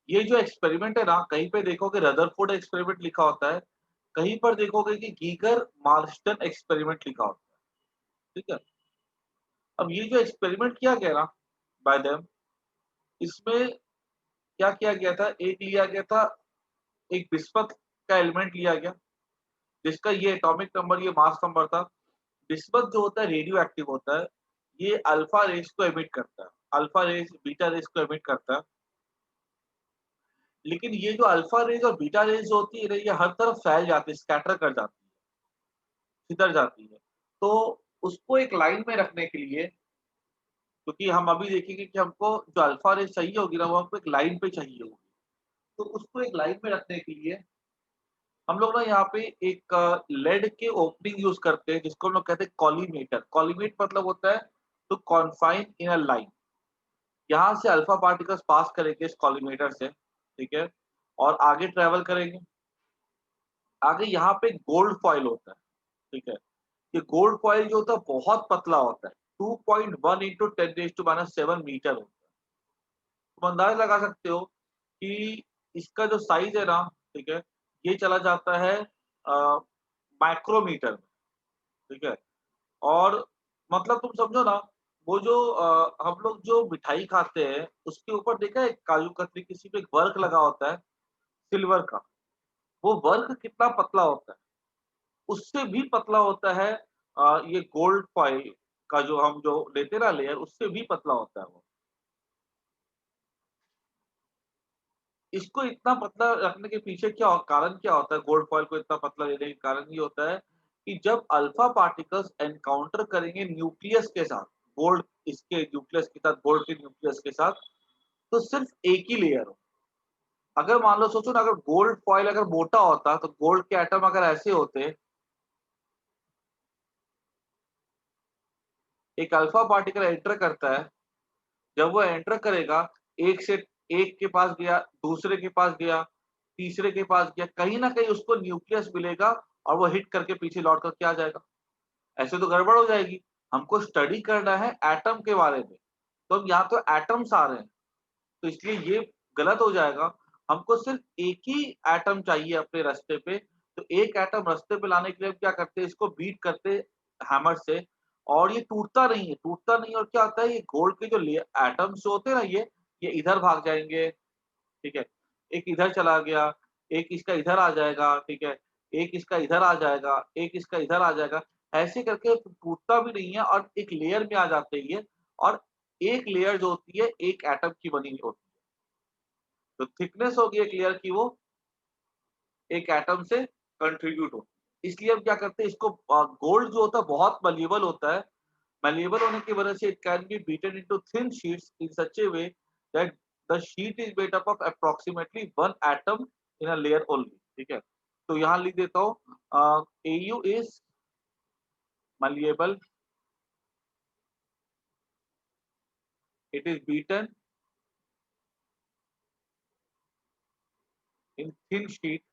ये जो एक्सपेरिमेंट है ना, कहीं पे देखोगे रदरफोर्ड एक्सपेरिमेंट लिखा होता है, कहीं पर देखोगे कि गीगर मार्शटन एक्सपेरिमेंट लिखा होता है, ठीक है? अब ये जो एक्सपेरिमेंट किया गया ना बाय देम, इसमें क्या किया गया था, एक लिया गया था, एक बिस्मथ का एलिमेंट लिया गया, जिसका ये एटॉमिक नंबर, ये मास नंबर था। बिस्मथ जो होता है रेडियो एक्टिव होता है, ये अल्फा रेज़ को एमिट करता है, अल्फा रेज़, बीटा रेज़ को एमिट करता है। लेकिन ये जो अल्फा रेज़ और बीटा रेज़ जो होती है ना, ये हर तरफ फैल जाती है, स्कैटर कर जाती है, छितर जाती है। तो उसको एक लाइन में रखने के लिए, क्योंकि हम अभी देखेंगे कि हमको जो अल्फा रेज़ चाहिए होगी ना, वो हमको एक लाइन पे चाहिए होगी। तो उसको एक लाइन में रखने के लिए हम लोग ना यहाँ पे एक लेड के ओपनिंग यूज़ करते हैं, जिसको हम लोग कहते हैं कॉलीमेटर। कॉलीमेट मतलब होता है to confine in a line. यहाँ से अल्फा पार्टिकल्स पास करेंगे इस कॉलीमेटर से, ठीक है? और आगे ट्रैवल करेंगे। आगे यहाँ पे गोल्ड फॉइल होता है, ठीक है? ये गोल्ड फॉइल जो होता है बहुत पतला होता है, 2.1 इंटू 10⁻⁷ मीटर होता है। तुम अंदाज़ा लगा सकते हो कि इसका जो साइज़ है ना, ठीक है? ये चला जाता है माइक्रोमीटर में, ठीक है? और मतलब तुम समझो ना, वो जो हम लोग जो मिठाई खाते हैं, उसके ऊपर देखा है काजू कतली किसी पे एक वर्क लगा होता है, सिल्वर का। वो वर्क कितना पतला होता है, उससे भी पतला होता है ये गोल्ड फॉइल का जो हम जो लेते हैं ना लेयर, उससे भी पतला होता है वो। इसको इतना पतला रखने के पीछे कारण क्या होता है, गोल्ड फॉइल को इतना पतला लेने का कारण ये होता है कि जब अल्फा पार्टिकल्स एनकाउंटर करेंगे न्यूक्लियस के साथ, गोल्ड इसके न्यूक्लियस के साथ, गोल्ड के न्यूक्लियस के साथ, तो सिर्फ एक ही लेयर हो। अगर मान लो सोचो ना, अगर गोल्ड फॉइल अगर मोटा होता, तो गोल्ड के एटम अगर ऐसे होते, एक अल्फा पार्टिकल एंटर करता है, जब वो एंटर करेगा, एक से एक के पास गया, दूसरे के पास गया, तीसरे के पास गया, कहीं न कहीं उसको न्यूक्लियस मिलेगा और वो हिट करके पीछे लौट कर के आ जाएगा। ऐसे तो गड़बड़ हो जाएगी। हमको स्टडी करना है एटम के बारे में, तो अब यहाँ तो एटम्स आ रहे हैं, तो इसलिए ये गलत हो जाएगा। हमको सिर्फ एक ही एटम चाहिए अपने रास्ते पे, तो एक एटम रास्ते पे लाने के लिए हम क्या करते हैं, इसको बीट करते हैं हैमर से, और ये टूटता नहीं, और क्या होता है, ये गोल्ड के जो एटम्स जो होते हैं ना, ये इधर भाग जाएँगे, ठीक है? एक इधर चला गया, एक इसका इधर आ जाएगा, ठीक है? एक इसका इधर आ जाएगा, एक इसका इधर आ जाएगा। ऐसे करके टूटता भी नहीं है और एक लेयर में आ जाते हैं ये, और एक लेयर जो होती है, एक एटम की बनी होती है। तो थिकनेस होगी एक लेयर की, वो एक एटम से कंट्रीब्यूट होती है। इसलिए हम क्या करते हैं, इसको गोल्ड जो होता है बहुत मैल्लेबल होता है। मैल्लेबल होने की वजह से it can be beaten into thin sheets in such A way that the sheet is made up of approximately 1 atom in a layer only, ठीक है? तो यहाँ लिख देता हूँ, AU is malleable, it is beaten in thin sheet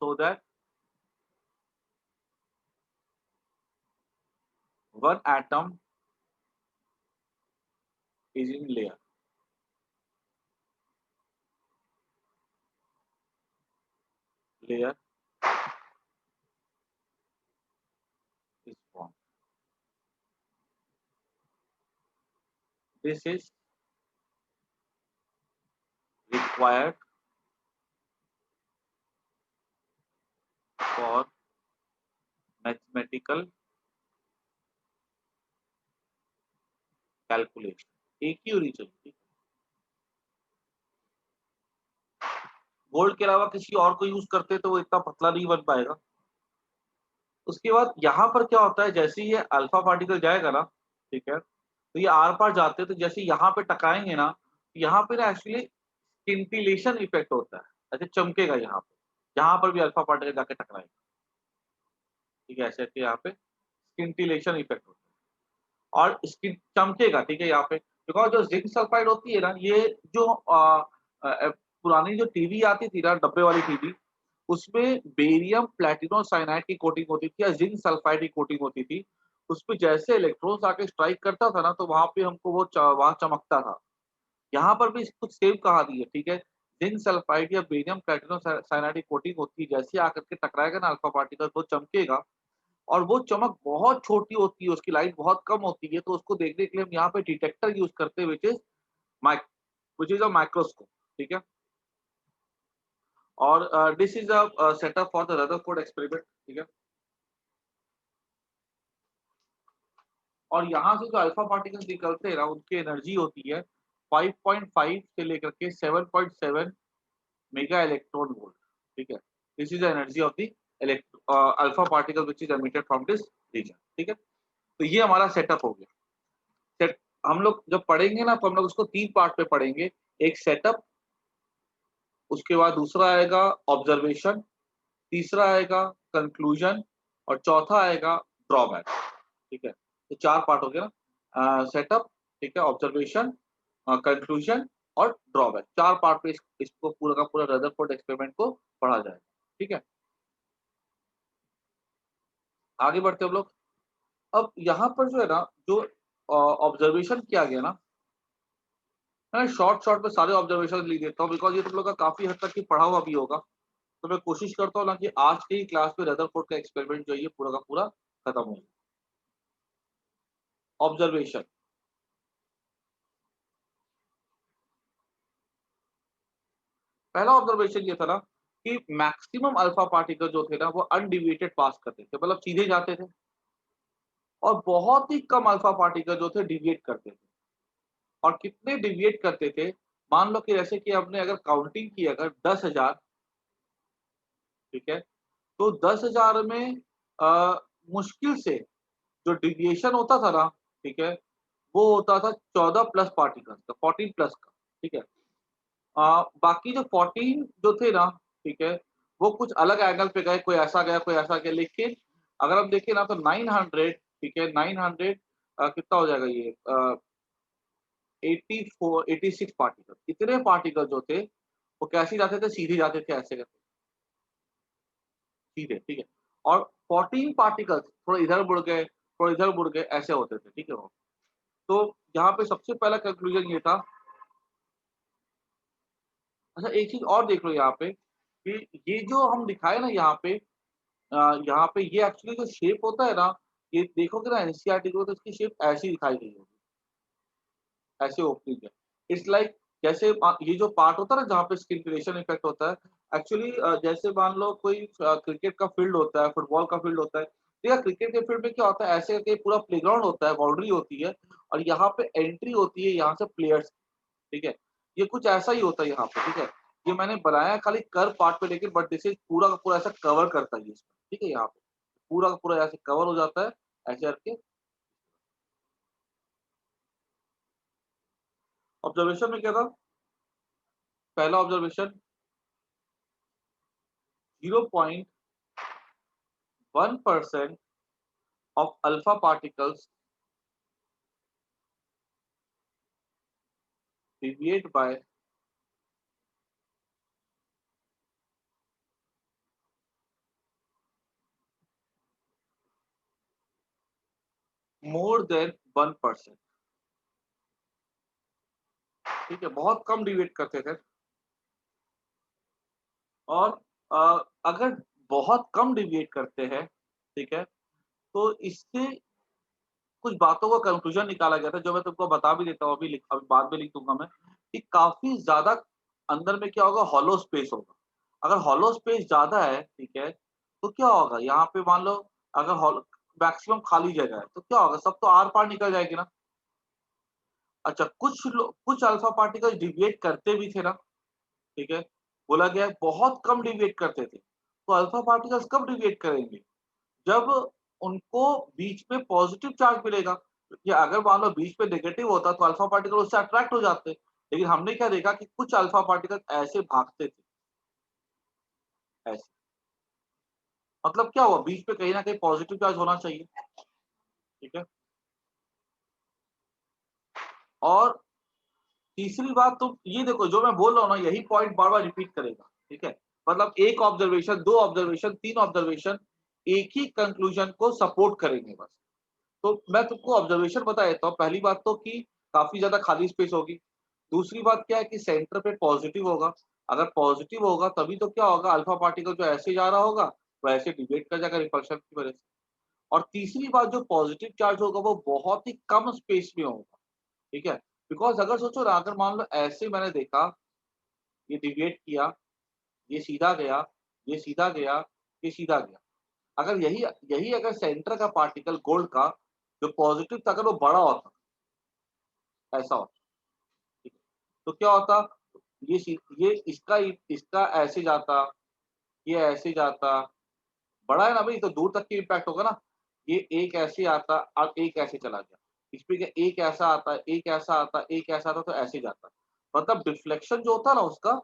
so that one atom is in layer is formed. This is required for mathematical calculation। एक ही होनी चाहिए, गोल्ड के अलावा किसी और को यूज करते तो वो इतना पतला नहीं बन पाएगा। उसके बाद यहाँ पर क्या होता है, जैसे ही ये अल्फा पार्टिकल जाएगा ना, ठीक है? तो ये आर पार जाते हैं, तो जैसे यहाँ पे टकराएंगे ना, यहाँ पे ना एक्चुअली स्किंटिलेशन इफेक्ट होता है, ऐसे चमकेगा यहाँ पे, जहाँ पर भी अल्फा पार्टिकल जाके टकराएगा, ठीक है? ऐसे ऐसे यहाँ पे स्किंटिलेशन इफेक्ट होता है और स्किन चमकेगा, ठीक है? यहाँ पे बिकॉज जो जिंक सल्फाइड होती है ना, ये जो पुरानी जो टीवी आती थी ना, डब्बे वाली टीवी, उसमें बेरियम प्लैटिनम साइनाइड की कोटिंग होती थी या जिंक सल्फाइड की कोटिंग होती थी। उसपे जैसे इलेक्ट्रॉन्स आके स्ट्राइक करता था ना, तो वहाँ पे हमको वो वहाँ चमकता था। यहाँ पर भी कुछ सेम कहानी है, ठीक है। जिंक सल्फाइड या बेरियम प्लैटिनम साइनाइड की कोटिंग होती है, जैसे आकर के टकराएगा ना अल्फा पार्टिकल वो चमकेगा और वो चमक बहुत छोटी होती है, उसकी लाइट बहुत कम होती है, तो उसको देखने के लिए हम यहाँ पे डिटेक्टर यूज करते हैं mic which is a microscope, ठीक है। और this is a setup for the Rutherford experiment, ठीक है। और यहाँ से जो अल्फा पार्टिकल्स निकलते हैं ना उनकी एनर्जी होती है 5.5 से लेकर के 7.7 मेगा इलेक्ट्रॉन वोल्ट, ठीक है। This is the energy of the alpha particle which is emitted from this region, ठीक है। तो ये हमारा सेटअप हो गया। सेट हम लोग जब पढ़ेंगे ना तो हम लोग उसको 3 पार्ट में पढ़ेंगे। एक सेटअप, उसके बाद दूसरा आएगा ऑब्जर्वेशन, तीसरा आएगा कंक्लूजन और चौथा आएगा ड्रॉबैक, ठीक है। तो 4 पार्ट हो गया ना, सेटअप, ठीक है, ऑब्जर्वेशन, कंक्लूजन और ड्रॉबैक। 4 पार्ट में इसको पूरा का पूरा रदरफोर्ड एक्सपेरिमेंट को पढ़ा जाएगा, ठीक है। आगे बढ़ते हम लोग। अब यहाँ पर जो है ना, जो ऑब्जर्वेशन किया गया ना, मैं शॉर्ट शॉर्ट में सारे ऑब्जर्वेशन लिख देता हूँ बिकॉज ये तुम लोग का काफी हद तक की पढ़ा हुआ भी होगा। तो मैं कोशिश करता हूँ ना कि आज की क्लास में रदरफोर्ड का एक्सपेरिमेंट जो है ये पूरा का पूरा खत्म हो जाए। ऑब्जर्वेशन, पहला ऑब्जर्वेशन ये था ना कि मैक्सिमम अल्फा पार्टिकल जो थे ना वो अनडिविएटेड पास करते थे, मतलब सीधे जाते थे। और बहुत ही कम अल्फा पार्टिकल जो थे डिविएट करते थे। और कितने डिविएट करते थे, मान लो कि जैसे कि हमने अगर काउंटिंग की अगर 10,000, ठीक है, तो 10,000 में मुश्किल से जो डिविएशन होता था ना, ठीक है, वो होता था 14 प्लस पार्टिकल्स का, 14 प्लस का, ठीक है। बाकी जो 14 जो थे ना, ठीक है, वो कुछ अलग एंगल पे गए, कोई ऐसा गया, कोई ऐसा गया, लेकिन अगर हम देखें ना तो 900, ठीक है, 900 कितना हो जाएगा ये 84 86 पार्टिकल, इतने पार्टिकल जो थे वो कैसे जाते थे, सीधे जाते थे, ऐसे करते सीधे, ठीक है। और 14 पार्टिकल्स थोड़ा इधर मुड़ गए, थोड़ा इधर मुड़ गए, ऐसे होते थे, ठीक है वो। तो यहाँ पे सबसे पहला कंक्लूजन ये था। अच्छा एक चीज और देख लो यहाँ पे कि ये जो हम दिखाए ना यहाँ पे, यहाँ पे ये एक्चुअली जो शेप होता है ना, ये देखोगे ना एनसीईआरटी को तो इसकी शेप ऐसी दिखाई गई होगी, ऐसे ओपनिंग है। इट्स लाइक जैसे ये जो पार्ट होता है ना जहाँ पे स्किन इफेक्ट होता है, एक्चुअली जैसे मान लो कोई क्रिकेट का फील्ड होता है, फुटबॉल का फील्ड होता है, तो यार क्रिकेट के फील्ड में क्या होता है, ऐसे करके पूरा प्लेग्राउंड होता है, बाउंड्री होती है और यहाँ पे एंट्री होती है यहाँ से प्लेयर्स, ठीक है। ये कुछ ऐसा ही होता है यहाँ पे, ठीक है। ये मैंने बनाया है खाली कर पार्ट पे, लेकिन बट दिस इज पूरा का पूरा ऐसा कवर करता है ये इसमें, ठीक है। यहाँ पे पूरा का पूरा ऐसे कवर हो जाता है, ऐसे करके। ऑब्जर्वेशन में क्या था, पहला observation 0.1% of alpha particles deviate by more than 1%, ठीक है, बहुत कम डिविएट करते थे। और अगर बहुत कम डिविएट करते हैं, ठीक है, तो इससे कुछ बातों का कंक्लूजन निकाला गया था जो मैं तुमको बता भी देता हूँ, अभी बाद में लिख दूंगा मैं, कि काफी ज्यादा अंदर में क्या होगा, हॉलो स्पेस होगा। अगर हॉलो स्पेस ज्यादा है, ठीक है, तो क्या होगा यहाँ पे, मान लो अगर मैक्सिमम खाली जगह है तो क्या होगा, सब तो आर पार निकल जाएगी ना। अच्छा कुछ अल्फा पार्टिकल डिविएट करते भी थे ना, ठीक है, बोला गया है बहुत कम डिविएट करते थे। तो अल्फा पार्टिकल्स कब डिविएट करेंगे, जब उनको बीच में पॉजिटिव चार्ज मिलेगा। या अगर मान लो बीच में नेगेटिव होता तो अल्फा पार्टिकल उससे अट्रैक्ट हो जाते। लेकिन हमने क्या देखा कि कुछ अल्फा पार्टिकल ऐसे भागते थे, ऐसे, मतलब क्या हुआ, बीच में कहीं ना कहीं पॉजिटिव चार्ज होना चाहिए, ठीक है। और तीसरी बात, तो ये देखो जो मैं बोल रहा हूँ ना यही पॉइंट बार बार रिपीट करेगा, ठीक है। मतलब एक ऑब्जर्वेशन, दो ऑब्जर्वेशन, तीन ऑब्जर्वेशन एक ही कंक्लूजन को सपोर्ट करेंगे बस। तो मैं तुमको ऑब्जर्वेशन बता देता हूँ। पहली बात तो कि काफी ज्यादा खाली स्पेस होगी, दूसरी बात क्या है कि सेंटर पे पॉजिटिव होगा। अगर पॉजिटिव होगा तभी तो क्या होगा, अल्फा पार्टिकल जो ऐसे जा रहा होगा वो ऐसे डिवेट कर जाएगा रिपल्शन की वजह से। और तीसरी बात, जो पॉजिटिव चार्ज होगा वो बहुत ही कम स्पेस में होगा, ठीक है। बिकॉज अगर सोचो ना, अगर मान लो ऐसे मैंने देखा, ये डिवेट किया, ये सीधा गया, ये सीधा गया, ये सीधा गया। अगर यही यही अगर सेंटर का पार्टिकल गोल्ड का जो पॉजिटिव था, अगर वो बड़ा होता, ऐसा होता, ठीक है। तो क्या होता, ये इसका ऐसे जाता, ये ऐसे जाता, बड़ा है ना भाई, तो दूर तक की इम्पैक्ट होगा ना। ये एक ऐसे आता, अब एक ऐसे चला गया। इसमें क्या, एक ऐसा आता, एक ऐसा आता, एक ऐसा आता, तो ऐसे जाता। मतलब डिफ्लेक्शन जो होता है ना उसका,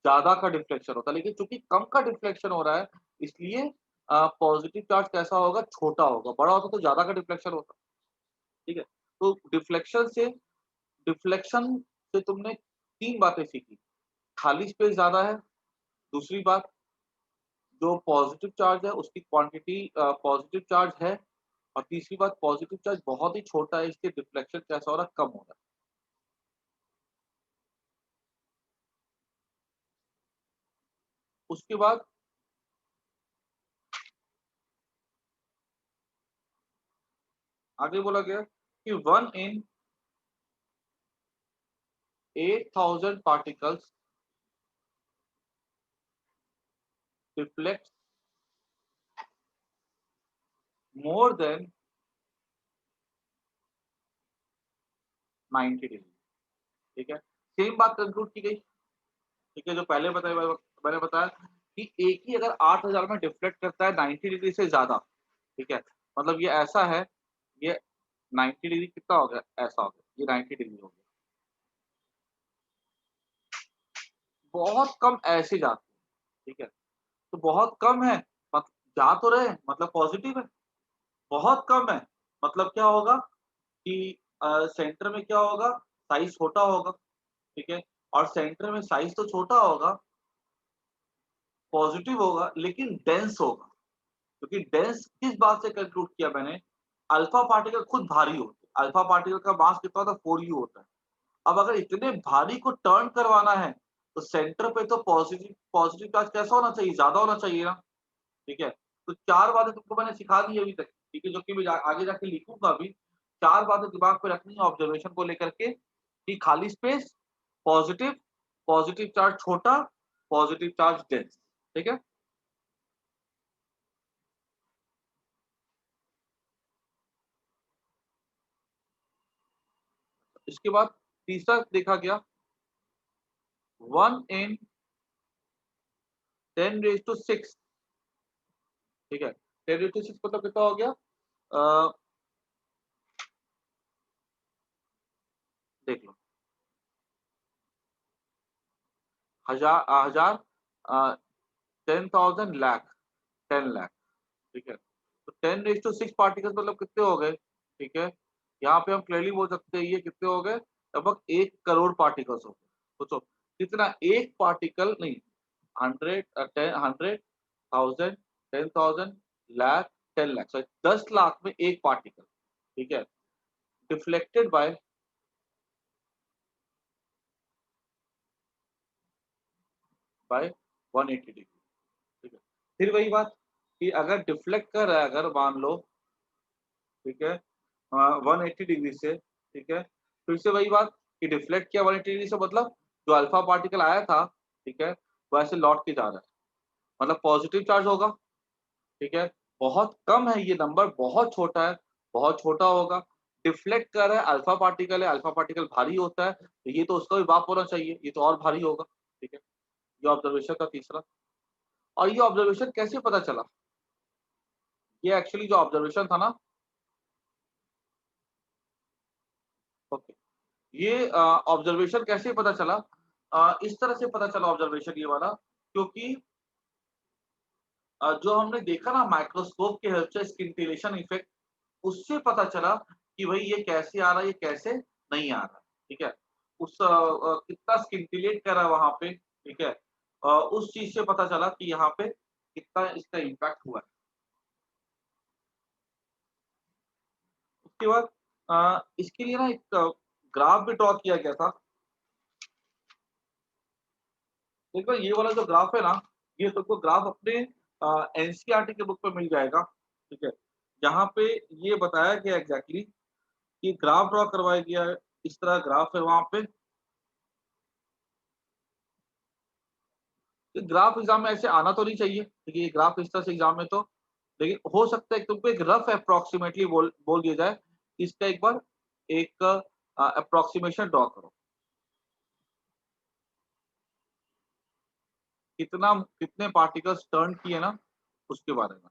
ज़्यादा का डिफ्लेक्शन होता है, लेकिन चूँकि कम का डिफ्लेक्शन हो रहा है, इसलिए पॉज़िटिव चार्ज कैसा होगा, छोटा होगा, बड़ा होता तो ज़्यादा का डिफ्लेक्शन होता, ठीक है? तो डिफ्लेक्शन से तुमने 3 बातें सीखी, खाली स्पेस ज़्यादा है, दूसरी बात, जो पॉज़िटिव चार्ज है उसकी क्वांटिटी पॉज़िटिव चार्ज है, और तीसरी बात, पॉज़िटिव चार्ज बहुत ही छोटा है, इसलिए डिफ्लेक्शन कैसा हो रहा है, कम हो रहा है। उसके बाद आगे बोला गया कि 1 इन 8000 particles deflects more than 90 degree, ठीक है। सेम बात कंक्लूड की गई, ठीक है, जो पहले मैंने बताया कि एक ही अगर 8000 में डिफ्लेक्ट करता है 90 डिग्री से ज़्यादा, ठीक है, मतलब ये ऐसा है, ये 90 डिग्री कितना हो गया? ऐसा हो गया, ये 90 डिग्री हो गया। बहुत कम ऐसे जाते हैं, ठीक है। तो बहुत कम है, मत जा तो रहे हैं, मतलब पॉज़िटिव है। बहुत कम है, मतलब क्या होगा कि सेंटर में क्या होगा, साइज़ छोटा होगा, ठीक है। और सेंटर में साइज़ तो छोटा होगा, पॉज़िटिव होगा, लेकिन डेंस होगा। क्योंकि डेंस किस बात से कंक्लूड किया मैंने, अल्फा पार्टिकल खुद भारी होते हैं। अल्फा पार्टिकल का मास कितना होता है, 4u होता है। अब अगर इतने भारी को टर्न करवाना है, तो सेंटर पे तो पॉज़िटिव पॉज़िटिव चार्ज कैसा होना चाहिए, ज़्यादा होना चाहिए ना, ठीक है। तो 4 बातें तुमको मैंने सिखा दी अभी तक, ठीक है, जो कि मैं आगे जाके लिखूँगा भी। 4 बातें दिमाग में रखनी है ऑब्जर्वेशन को लेकर के, कि खाली स्पेस, पॉज़िटिव, पॉज़िटिव चार्ज छोटा, पॉज़िटिव चार्ज डेंस, ठीक है। इसके बाद तीसरा देखा गया, 1 इन 10⁻⁶, ठीक है। 10⁻⁶ मतलब कितना हो गया? अ, देख लो, हज़ार 10,000 लाख, 10 लाख, ठीक है। तो 10⁻⁶ पार्टिकल्स मतलब कितने हो गए, ठीक है। यहाँ पे हम क्लियरली बोल सकते हैं ये कितने हो गए, लगभग 1 करोड़ पार्टिकल्स हो गए। सोचो कितना, एक पार्टिकल नहीं, 100 100 1000 10,000 लाख, 10 लाख, सॉरी 10 लाख में एक पार्टिकल, ठीक है, डिफ्लेक्टेड बाय 180 डिग्री, ठीक है। फिर वही बात कि अगर डिफ्लेक्ट कर रहा है, अगर मान लो, ठीक है, 180 डिग्री से, ठीक है, फिर से वही बात कि डिफ्लेक्ट किया 180 डिग्री से, मतलब जो अल्फा पार्टिकल आया था, ठीक है, वो ऐसे लौट के जा रहा है, मतलब पॉजिटिव चार्ज होगा, ठीक है। बहुत कम है ये नंबर, बहुत छोटा है, बहुत छोटा होगा। डिफ्लेक्ट कर रहा है, अल्फा पार्टिकल है, अल्फा पार्टिकल भारी होता है, तो ये तो उसका भी बाप होना चाहिए, ये तो और भारी होगा, ठीक है। ये ऑब्जर्वेशन का तीसरा। और ये ऑब्जर्वेशन कैसे पता चला? ये एक्चुअली जो ऑब्जर्वेशन था ना, ओके, ये ऑब्जर्वेशन कैसे पता चला? इस तरह से पता चला ऑब्जर्वेशन ये वाला, क्योंकि जो हमने देखा ना माइक्रोस्कोप की हेल्प से स्किंटिलेशन इफेक्ट, उससे पता चला कि भई ये कैसे आ रहा है, ये कैसे नहीं आ रहा है, ठीक है। कितना स्किंटिलेट करा वहाँ पे, ठीक है। उस चीज़ से पता चला कि यहाँ पे कितना इसका इम्पैक्ट हुआ है। उसके बाद इसके लिए ना एक ग्राफ भी ड्रॉ किया गया था, देखो ये वाला जो ग्राफ है ना, ये तुमको ग्राफ अपने एनसीईआरटी के बुक पे मिल जाएगा, ठीक है। जहाँ पे ये बताया गया एग्जैक्टली कि ग्राफ ड्रॉ करवाया गया है, इस तरह ग्राफ है वहां पे। ग्राफ एग्जाम में ऐसे आना तो नहीं चाहिए, ठीक है, ये ग्राफ इस तरह से एग्जाम में तो, लेकिन हो सकता है तुमको एक रफ अप्रोक्सीमेटली बोल दिया जाए, इसका एक बार एक अप्रोक्सीमेशन ड्रॉ करो, कितने पार्टिकल्स टर्न किए ना, उसके बारे में।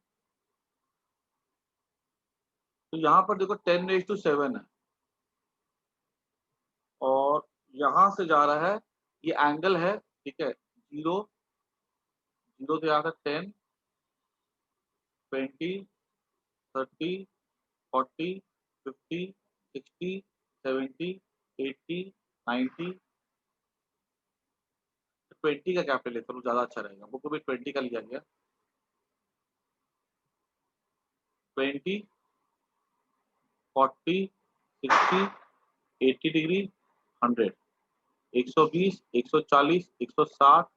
तो यहाँ पर देखो 10⁻7 है, और यहाँ से जा रहा है, ये एंगल है, ठीक है, जीरो, जीरो से आता है 10, 20, 30, 40, 50, 60, 70, 80, 90, 20 का कैपिटल लेता हूँ, ज्यादा अच्छा रहेगा, बुक में 20 का लिया गया। 20, 40, 60, 80 डिग्री, 100, 120, 140, 160,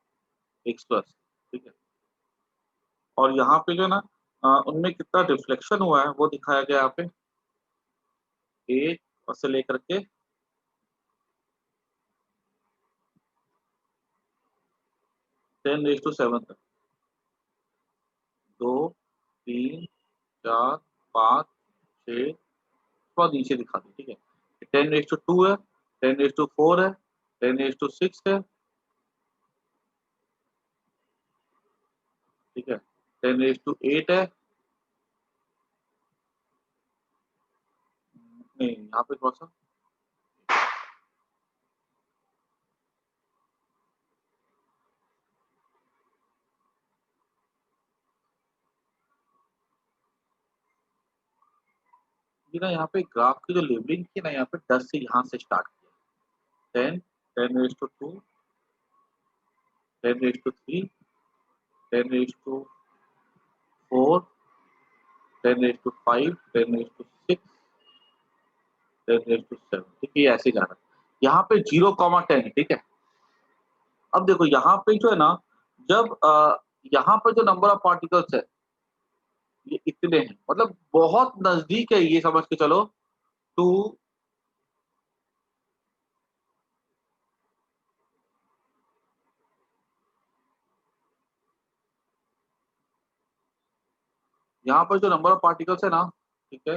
180, ठीक है। और यहाँ पे जो है ना, उनमें कितना रिफ्लेक्शन हुआ है वो दिखाया गया यहाँ पे, एक और से लेकर के 10⁻7 तक, 2, 3, 4, 5, 6, थोड़ा नीचे दिखा दी, ठीक है। 10⁻2 है, 10⁻4 है, 10⁻6 है, ठीक है, 10⁻8 है, नहीं यहाँ पे थोड़ा सा, ये ना यहाँ पे ग्राफ की जो लेबलिंग की ना, यहाँ पे 10 से यहाँ से स्टार्ट किया, 10, 10⁻2, 10⁻3, 10⁻4, 10⁻5, 10⁻6, 10⁻7, ठीक है, ये ऐसे जा रहा है। यहाँ पे 0,10, ठीक है। अब देखो यहाँ पे जो है ना, जब यहाँ पर जो नंबर ऑफ पार्टिकल्स है ये इतने हैं, मतलब बहुत नजदीक है, ये समझ के चलो, टू, यहाँ पर जो नंबर ऑफ पार्टिकल्स है ना, ठीक है,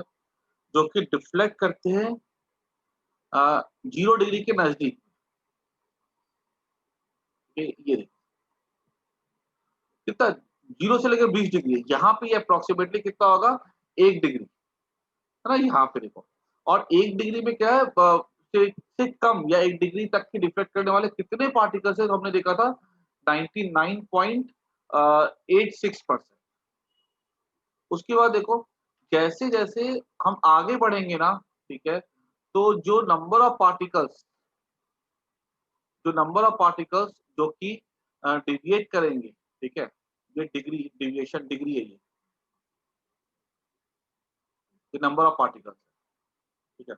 जो कि डिफ्लेक्ट करते हैं 0 डिग्री के नजदीक, ये देखो कितना, 0 से लेकर 20 डिग्री, यहाँ पे ये अप्रोक्सीमेटली कितना होगा, 1 डिग्री, है ना, यहाँ पे देखो। और 1 डिग्री में क्या है, से कम या 1 डिग्री तक की डिफ्लेक्ट करने वाले कितने पार्टिकल्स है, तो हमने देखा था 99.86%। उसके बाद देखो, जैसे जैसे हम आगे बढ़ेंगे ना, ठीक है, तो जो नंबर ऑफ पार्टिकल्स जो कि डिविएट करेंगे, ठीक है, ये डिग्री डिविएशन डिग्री है, ये नंबर ऑफ पार्टिकल्स है, ठीक है।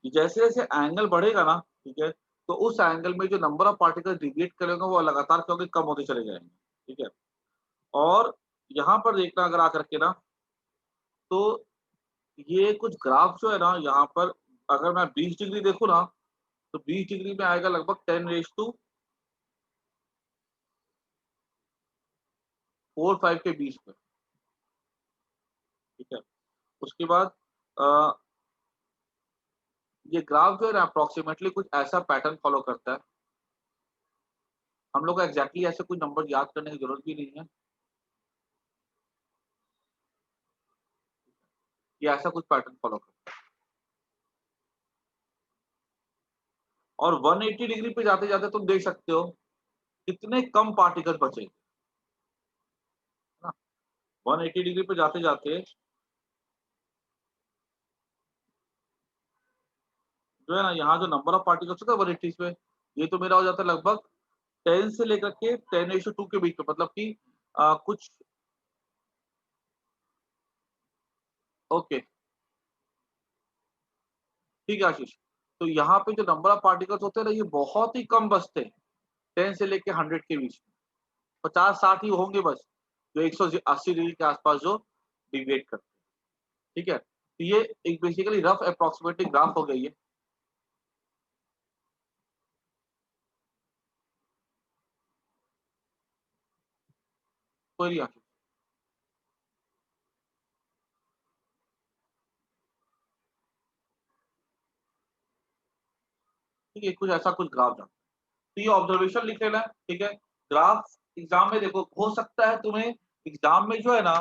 जैसे जैसे एंगल बढ़ेगा ना, ठीक है, तो उस एंगल में जो नंबर ऑफ पार्टिकल्स डिविएट करेंगे वो लगातार क्योंकि कम होते चले जाएंगे, ठीक है। और यहाँ पर देखना अगर आकर के ना, तो ये कुछ ग्राफ जो है ना, यहाँ पर अगर मैं 20 डिग्री देखूँ ना, तो 20 डिग्री में आएगा लगभग 10⁻4-5 के बीच में, ठीक है। उसके बाद अ, ये ग्राफ जो है ना अप्रोक्सीमेटली कुछ ऐसा पैटर्न फॉलो करता है, हम लोग को एग्जैक्टली ऐसे कुछ नंबर याद करने की जरूरत भी नहीं है, ये ऐसा कुछ पैटर्न फॉलो करता है। और 180 डिग्री पे जाते जाते तुम देख सकते हो कितने कम पार्टिकल बचे, है ना। 180 डिग्री पे जाते जाते जो है ना, यहाँ जो नंबर ऑफ पार्टिकल्स होता है 180 पे, ये तो मेरा हो जाता है लगभग 10 से लेकर के 10⁻2 के बीच में, मतलब कि कुछ, ओके, ठीक है आशीष। तो यहाँ पे जो नंबर ऑफ पार्टिकल्स होते हैं ना, ये बहुत ही कम बचते हैं, 10 से लेके 100 के बीच में 50-60 ही होंगे बस, जो 180 डिग्री के आसपास जो डिविएट करते हैं। ठीक है, तो ये एक बेसिकली रफ अप्रोक्सीमेटिंग ग्राफ हो गई है। कोई नहीं आंसर। ठीक है, कुछ ऐसा कुछ ग्राफ जान, तो ये ऑब्जर्वेशन लिख लेना है। ठीक है, ग्राफ एग्जाम में देखो, हो सकता है तुम्हें एग्जाम में जो है ना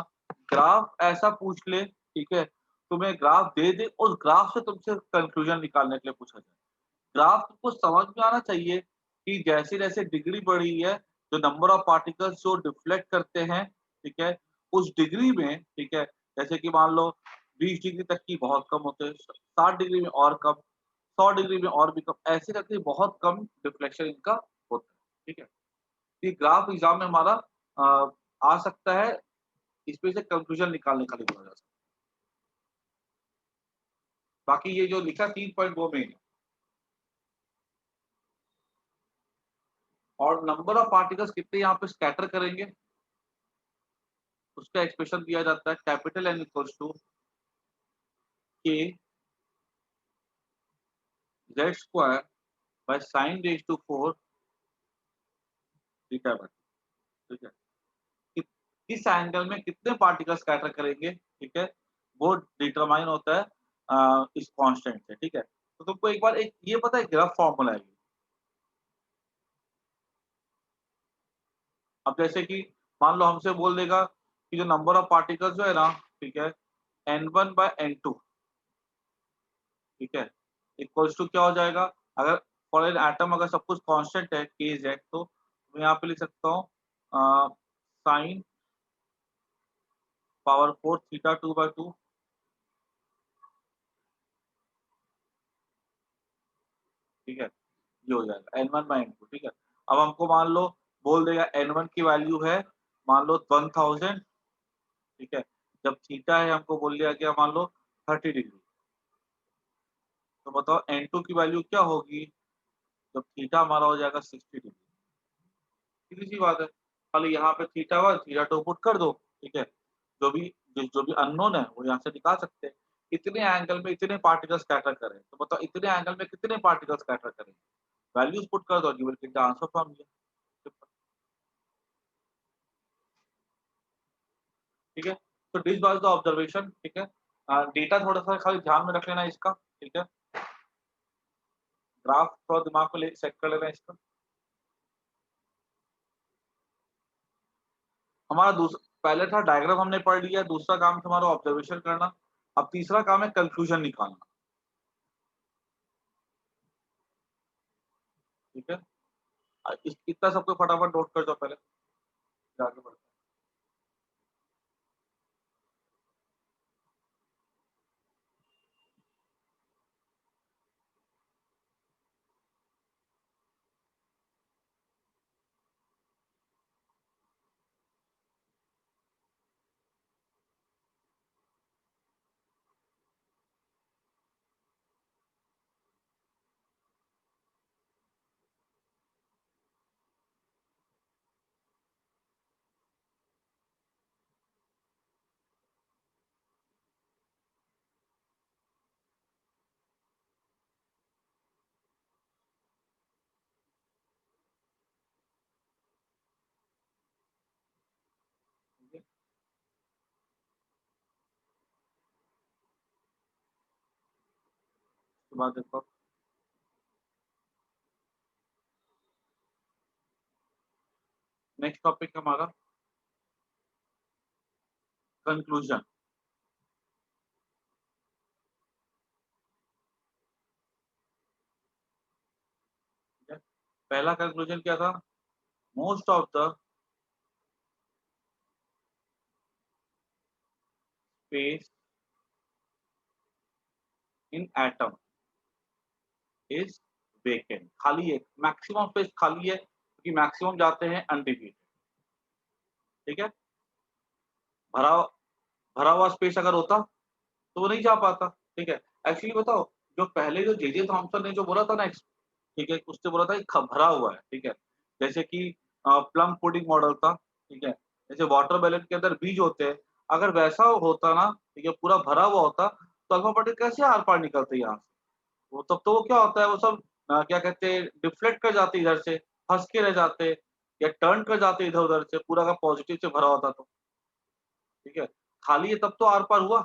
ग्राफ ऐसा पूछ ले, ठीक है, तुम्हें ग्राफ दे दे और ग्राफ से तुमसे कंक्लूजन निकालने के लिए पूछा जाए। ग्राफ तुमको समझ में आना चाहिए कि जैसे जैसे डिग्री बढ़ी है, जो नंबर ऑफ पार्टिकल्स जो डिफ्लेक्ट करते हैं, ठीक है, उस डिग्री में, ठीक है, जैसे कि मान लो 20 डिग्री तक की बहुत कम होते हैं, 60 डिग्री में और कम, 100 डिग्री में और भी कम, ऐसे करके बहुत कम डिफ्लेक्शन इनका होता है। ठीक है, ये ग्राफ एग्जाम में हमारा आ सकता है, इसमें से कंक्लूजन निकालने का लिए बोला जा सकता है। बाकी ये जो लिखा 3 पॉइंट वो मेन है। और नंबर ऑफ पार्टिकल्स कितने यहाँ पे स्कैटर करेंगे, उसका एक्सप्रेशन दिया जाता है capital N equals to K Z square by sine raise to 4 theta by, ठीक है, किस एंगल में कितने पार्टिकल स्कैटर करेंगे, ठीक है, वो डिटरमाइन होता है इस कांस्टेंट से। ठीक है, तो तुमको एक बार एक ये पता है ग्राफ फॉर्मूला है ये। अब जैसे कि मान लो हमसे बोल देगा कि जो नंबर ऑफ पार्टिकल्स जो है ना, ठीक है, n1 बाय n2, ठीक है, इक्वल्स टू क्या हो जाएगा, अगर फॉर एन एटम अगर सब कुछ कांस्टेंट है के जेड, तो मैं यहाँ पे लिख सकता हूँ साइन पावर 4 थीटा 2/2, ठीक है, ये हो जाएगा n1 बाय n2। ठीक है, अब हमको मान लो बोल देगा n1 की वैल्यू है मान लो 1000, ठीक है, जब थीटा है हमको बोल दिया गया मान लो 30 डिग्री, तो बताओ n2 की वैल्यू क्या होगी जब थीटा हमारा हो जाएगा 60 डिग्री। सीधी सी बात है, खाली यहाँ पे थीटा 1 थीटा 2 पुट कर दो, ठीक है, जो भी अननोन है वो यहाँ से निकाल सकते हैं। इतने एंगल में इतने पार्टिकल स्कैटर करें, तो बताओ इतने एंगल में कितने पार्टिकल स्कैटर करें, वैल्यूज पुट कर दो, you will get the answer from here. ठीक है, तो दिस वाज द ऑब्जर्वेशन। ठीक है, डेटा थोड़ा सा खाली ध्यान में रख लेना इसका। ठीक है, ग्राफ थोड़ा दिमाग को ले सेट कर लेना इसका। हमारा पहले था डायग्राम हमने पढ़ लिया, दूसरा काम था हमारा ऑब्जर्वेशन करना, अब तीसरा काम है कंक्लूजन निकालना। ठीक है, इतना सबको फटाफट नोट कर दो पहले, आगे बढ़ते हैं। ठीक है, उसके बाद देखो नेक्स्ट टॉपिक हमारा कंक्लूजन। ठीक है, पहला कंक्लूजन क्या था, most of the space in atom is vacant, खाली है, मैक्सिमम स्पेस खाली है क्योंकि मैक्सिमम जाते हैं अनडिफिनेटेड। ठीक है, भरा भरा हुआ स्पेस अगर होता तो वो नहीं जा पाता। ठीक है, एक्चुअली बताओ, जो पहले जो जे जे थॉमसन ने जो बोला था ना, ठीक है, उसने बोला था कि भरा हुआ है, ठीक है, जैसे कि प्लम पुडिंग मॉडल था, ठीक है? जैसे वाटरमेलन के अंदर बीज होते हैं, अगर वैसा होता ना, ठीक है, पूरा भरा हुआ होता, तो अल्फा पार्टिकल कैसे आर-पार निकलते यहाँ से? वो तब तो वो क्या होता है, वो सब क्या कहते हैं, डिफ्लेक्ट कर जाते इधर से, फँस के रह जाते या टर्न कर जाते इधर-उधर से, पूरा का पॉज़िटिव से भरा होता तो, ठीक है? खाली है तब तो आर-पार हुआ,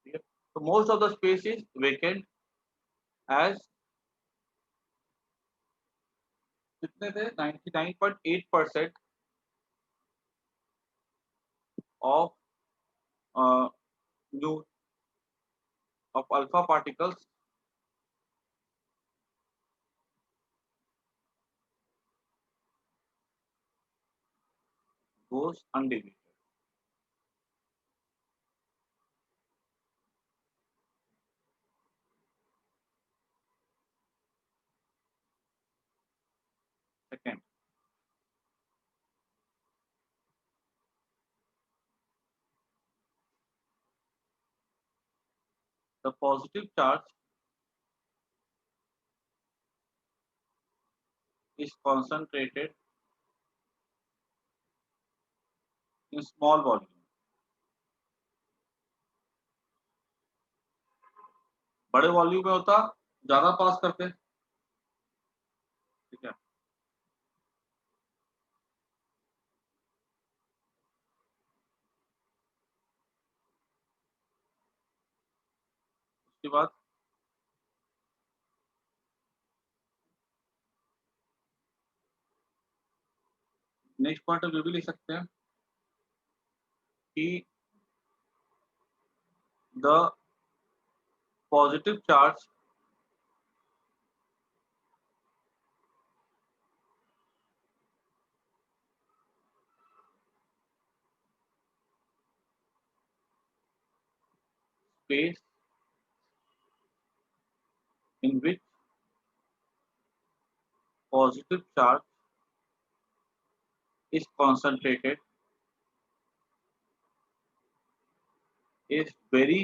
ठीक है? तो most of the space is vacant as कितने थे 99.8% of uh, new of alpha particles goes undeflected. Second, the positive charge is concentrated in small volume. बड़े वॉल्यूम में होता, ज़्यादा पास करते, ठीक है? उसके बाद नेक्स्ट पॉइंट ऑफ व्यू भी लिख सकते हैं कि the positive charge space in which positive charge is concentrated is very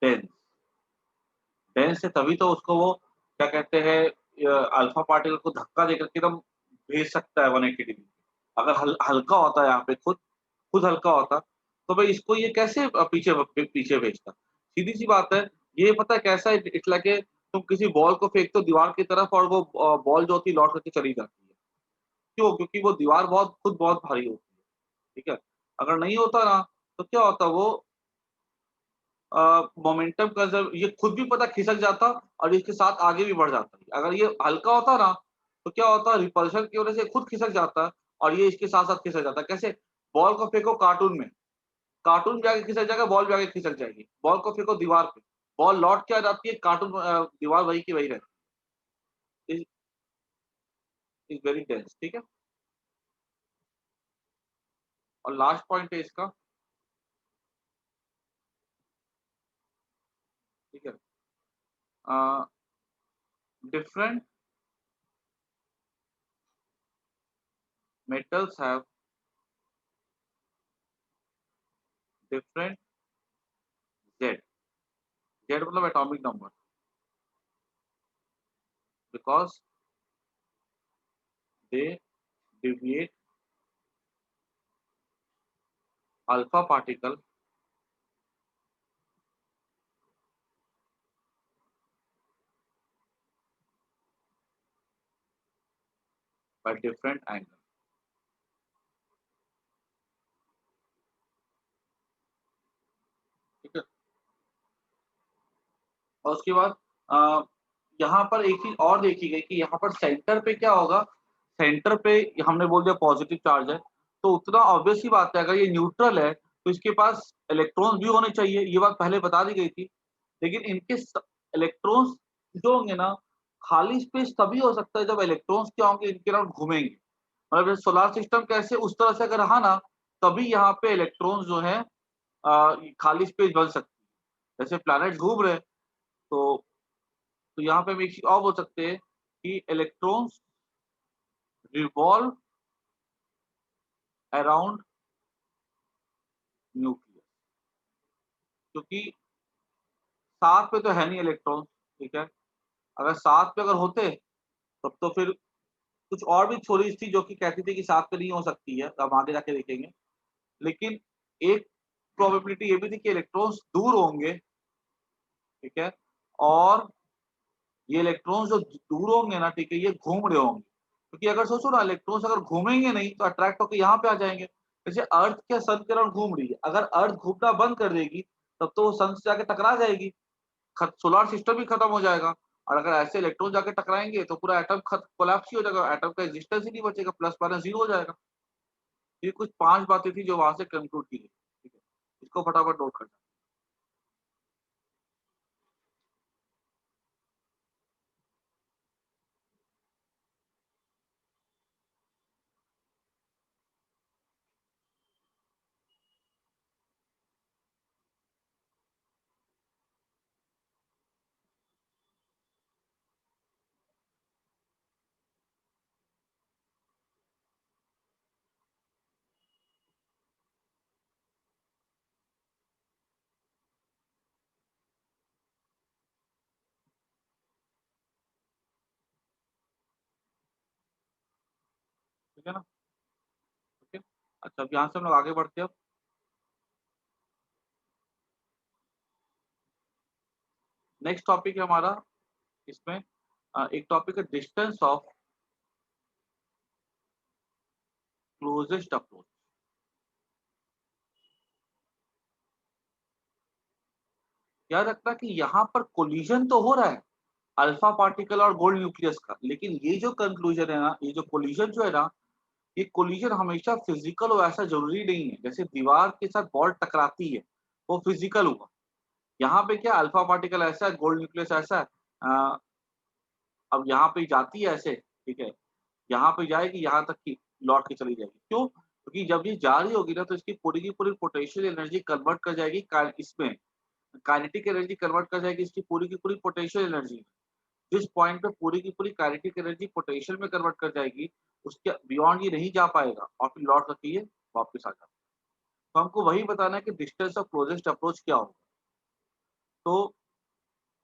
dense. Dense है तभी तो उसको वो क्या कहते हैं, अल्फा पार्टिकल को धक्का देकर के एकदम भेज सकता है 180 डिग्री। अगर हल्का होता है यहाँ पे खुद हल्का होता, तो भाई इसको ये कैसे पीछे भेजता? सीधी-सी बात है, ये पता है कैसा है, इट्स लाइक ए तुम किसी बॉल को फेंकते हो दीवार की तरफ और वो बॉल जो होती है लौट करके चली जाती है। क्यों? क्योंकि वो दीवार खुद बहुत भारी होती है, ठीक है? अगर नहीं होता ना, तो क्या होता वो मोमेंटम कंज़र्व ये खुद भी पता खिसक जाता और इसके साथ आगे भी बढ़ जाता। अगर ये हल्का होता ना, तो क्या होता रिपल्शन की वज़ह से खुद खिसक जाता और ये इसके साथ-साथ खिसक जाता। कैसे? बॉल को फेंको कार्टून भी आगे खिसक जाएगा, बॉल भी आगे खिसक जाएगी। बॉल को फेंको दीवार पे, बॉल लौट के आ जाती है, दीवार वही की वही रहती है। इज़ वेरी डेंस, ठीक है? और लास्ट पॉइंट है इसका, ठीक है? Uh, different metals have different Z, Z मतलब atomic number because they deviate alpha particle by different angle, ठीक है? और उसके बाद अ, यहाँ पर एक चीज़ और देखी गई कि यहाँ पर सेंटर पे क्या होगा, सेंटर पे हमने बोल दिया पॉजिटिव चार्ज है, तो उतना ऑब्वियस सी बात है अगर ये न्यूट्रल है, तो इसके पास इलेक्ट्रॉन्स भी होने चाहिए, ये बात पहले बता दी गई थी। लेकिन इनके स इलेक्ट्रॉन्स जो होंगे ना, खाली स्पेस तभी हो सकता है जब इलेक्ट्रॉन्स क्या होंगे इनके अराउंड घूमेंगे। मतलब जैसे सोलर सिस्टम कैसे उस तरह से अगर रहा ना, तभी यहाँ पे इलेक्ट्रॉन्स जो हैं खाली स्पेस बन सकती है। जैसे प्लैनेट्स घूम रहे हैं, तो यहाँ पे हम एक चीज़ और बोल सकते हैं कि इलेक्ट्रॉन्स रिवॉल्व अराउंड न्यूक्लियस, क्योंकि साथ में तो है नहीं इलेक्ट्रॉन्स, ठीक है? अगर 7 पे अगर होते तब तो फिर कुछ और भी थ्योरीज़ थी जो कि कहती थी कि 7 पे नहीं हो सकती है, अब आगे जाके देखेंगे। लेकिन एक प्रोबेबिलिटी ये भी थी कि इलेक्ट्रॉन्स दूर होंगे, ठीक है? और ये इलेक्ट्रॉन्स जो दूर होंगे ना, ठीक है, ये घूम रहे होंगे। क्योंकि अगर सोचो ना इलेक्ट्रॉन्स अगर घूमेंगे नहीं तो अट्रैक्ट होके यहाँ पे आ जाएँगे। जैसे अर्थ क्या सन के अराउंड घूम रही है, अगर अर्थ घूमना बंद कर देगी, तब तो वो सन से जाके टकरा जाएगी। सोलर सिस्टम ही खत्म हो जाएगा। और अगर ऐसे इलेक्ट्रॉन जाके टकराएँगे तो पूरा एटम कोलैप्स ही हो जाएगा, एटम का एक्जिस्टेंस ही नहीं बचेगा, प्लस माइनस 0 हो जाएगा। ये कुछ 5 बातें थी जो वहाँ से कंक्लूड की गई। ठीक है? इसको फटाफट नोट कर लें। ठीक है ना? ओके। अच्छा, अब यहाँ से हम लोग आगे बढ़ते हैं अब। नेक्स्ट टॉपिक है हमारा इसमें एक टॉपिक है डिस्टेंस ऑफ क्लोजेस्ट अप्रोच। याद रखना कि यहाँ पर कोलिजन तो हो रहा है अल्फा पार्टिकल और गोल्ड न्यूक्लियस का, लेकिन ये जो कंक्लूजन है ना, ये जो कोलिजन जो है ना, ये कोलिजन हमेशा फिजिकल हो ऐसा जरूरी नहीं है। जैसे दीवार के साथ बॉल टकराती है, वो फिजिकल हुआ। यहाँ पे क्या अल्फा पार्टिकल ऐसा है, गोल्ड न्यूक्लियस ऐसा है। अब यहाँ पे जाती है ऐसे, ठीक है, यहाँ पे जाएगी, यहाँ तक की लौट के चली जाएगी। क्यों? क्योंकि जब ये जा रही होगी ना, तो इसकी पूरी की पूरी पोटेंशियल एनर्जी कन्वर्ट कर जाएगी इसमें काइनेटिक एनर्जी कन्वर्ट कर जाएगी इसकी पूरी की पूरी पोटेंशियल एनर्जी। जिस पॉइंट पे पूरी की पूरी काइनेटिक एनर्जी पोटेंशियल में कन्वर्ट कर जाएगी, उसके बियॉन्ड ये नहीं जा पाएगा और फिर लौट करके ये वापस आ जाएगा। तो हमको वही बताना है कि डिस्टेंस ऑफ क्लोजेस्ट अप्रोच क्या होगा। तो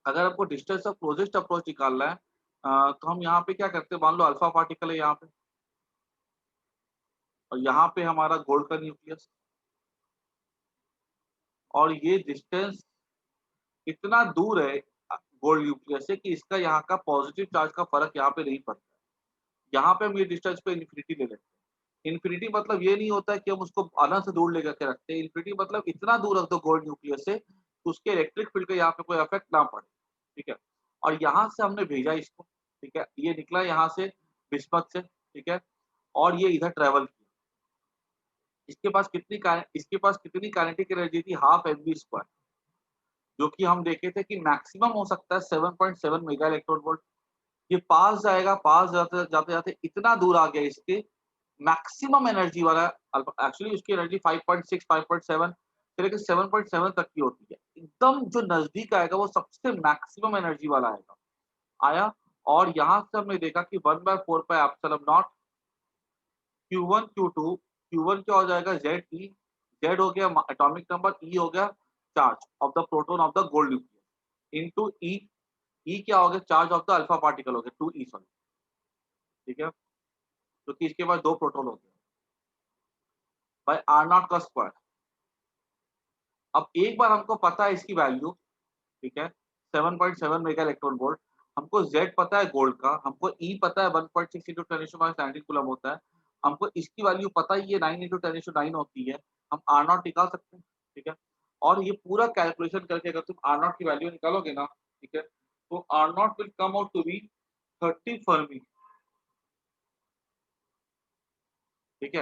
अगर आपको डिस्टेंस ऑफ क्लोजेस्ट अप्रोच निकालना है, तो हम यहाँ पे क्या करते हैं, मान लो अल्फा पार्टिकल है यहाँ पे और यहाँ पे हमारा गोल्ड का न्यूक्लियस, और ये डिस्टेंस इतना दूर है गोल्ड न्यूक्लियस से कि इसका यहाँ का पॉजिटिव चार्ज का फर्क यहाँ पे नहीं पड़ता है। यहाँ पे हम ये डिस्टेंस पे इन्फिनिटी ले लेते हैं। इन्फिनिटी मतलब ये नहीं होता है कि हम उसको अनंत से दूर लेकर के रखते हैं। इन्फिनिटी मतलब इतना दूर रख दो गोल्ड न्यूक्लियस से कि उसके इलेक्ट्रिक फील्ड का यहाँ पे कोई इफेक्ट ना पड़े। ठीक है? और यहाँ से हमने भेजा इसको, ठीक है? ये निकला यहाँ से बिस्मथ से, ठीक है? और ये इधर ट्रैवल किया। इसके पास कितनी काइनेटिक एनर्जी थी, हाफ एमवी स्क्वायर, जो कि हम देखे थे कि मैक्सिमम हो सकता है 7.7 मेगा इलेक्ट्रॉन वोल्ट। ये पास जाएगा, पास जाते जाते जाते इतना दूर आ गया इसके मैक्सिमम एनर्जी वाला। एक्चुअली उसकी एनर्जी 5.6 5.7 से लेकर 7.7 तक की होती है। एकदम जो नजदीक आएगा वो सबसे मैक्सिमम एनर्जी वाला आएगा, आया। और यहाँ से हमने देखा कि 1/4 pi epsilon not Q1 Q2, Q1 क्या हो जाएगा जेड ई, जेड हो गया एटॉमिक नंबर, ई हो गया charge of the proton of the gold nucleus, into e, e क्या हो गया charge of the alpha particle हो गया 2e सॉरी, ठीक है, क्योंकि इसके पास 2 प्रोटॉन हो गए बाय आर नॉट का स्क्वायर। अब एक बार हमको पता है इसकी वैल्यू, ठीक है, 7.7 मेगा इलेक्ट्रॉन वोल्ट। हमको Z पता है गोल्ड का, हमको E पता है 1.6 इंटू 10⁻19 कूलम होता है। हमको इसकी वैल्यू पता ही है 9 इंटू 10⁻9 होती है। हम आर नॉट निकाल सकते हैं, ठीक है। और ये पूरा कैलकुलेशन करके अगर तुम आर नॉट की वैल्यू निकालोगे ना, ठीक है, तो R naught will come out to be 30 fermi, ठीक है।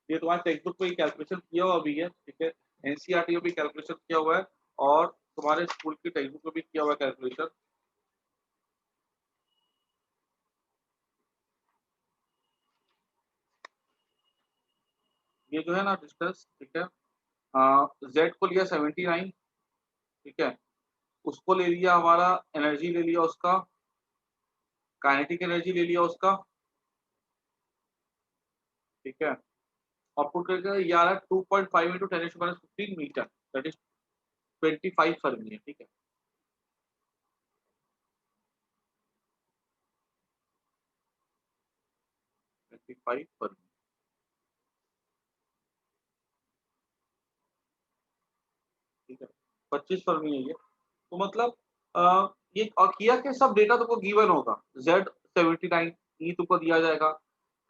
ये तुम्हारे टेक्स्ट बुक में ही कैलकुलेशन किया हुआ भी है, ठीक है। एनसीईआरटी में भी कैलकुलेशन किया हुआ है और तुम्हारे स्कूल की टेक्स्ट बुक में भी किया हुआ है कैलकुलेशन। ये जो है ना डिस्टेंस, ठीक है, जेड को लिया 79, ठीक है, उसको ले लिया हमारा एनर्जी ले लिया उसका, काइनेटिक एनर्जी ले लिया उसका, ठीक है, और पुट करके ये आ रहा है 2.5 into 10⁻15 metre, that is 25 fermi है, ठीक है। 55 फर्मी। ठीक है, 25 फर्मी है ये। तो मतलब ये और किया के सब डेटा तुमको गिवन होगा। Z 79 ई तुमको दिया जाएगा।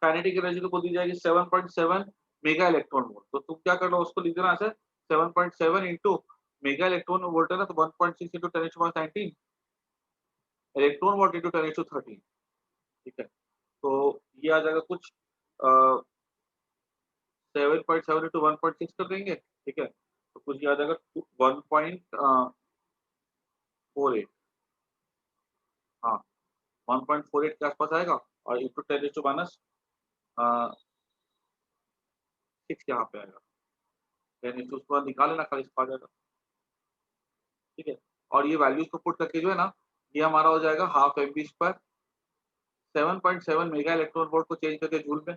काइनेटिक एनर्जी तुमको दी जाएगी 7.7 मेगा इलेक्ट्रॉन वोल्ट। तो तुम क्या कर लो, उसको लिख देना ऐसे 7.7 इंटू मेगा इलेक्ट्रॉन वोल्ट है ना, तो 1.6 इंटू 10⁻19 इलेक्ट्रॉन वोल्ट इंटू 10⁻13। ठीक है, तो ये आ जाएगा कुछ 7.7 इंटू 1.6 कर देंगे। ठीक है, तो कुछ ये आ जाएगा 1.48। हाँ, 1.48 के आसपास आएगा और इंटू 10⁻6 यहाँ पे आएगा। 10 उसके बाद निकाल लेना, खाली आ जाएगा। ठीक है, और ये वैल्यूज को पुट करके जो है ना, ये हमारा हो जाएगा half M B square. 7.7 mega electron volt को चेंज करके जूल में,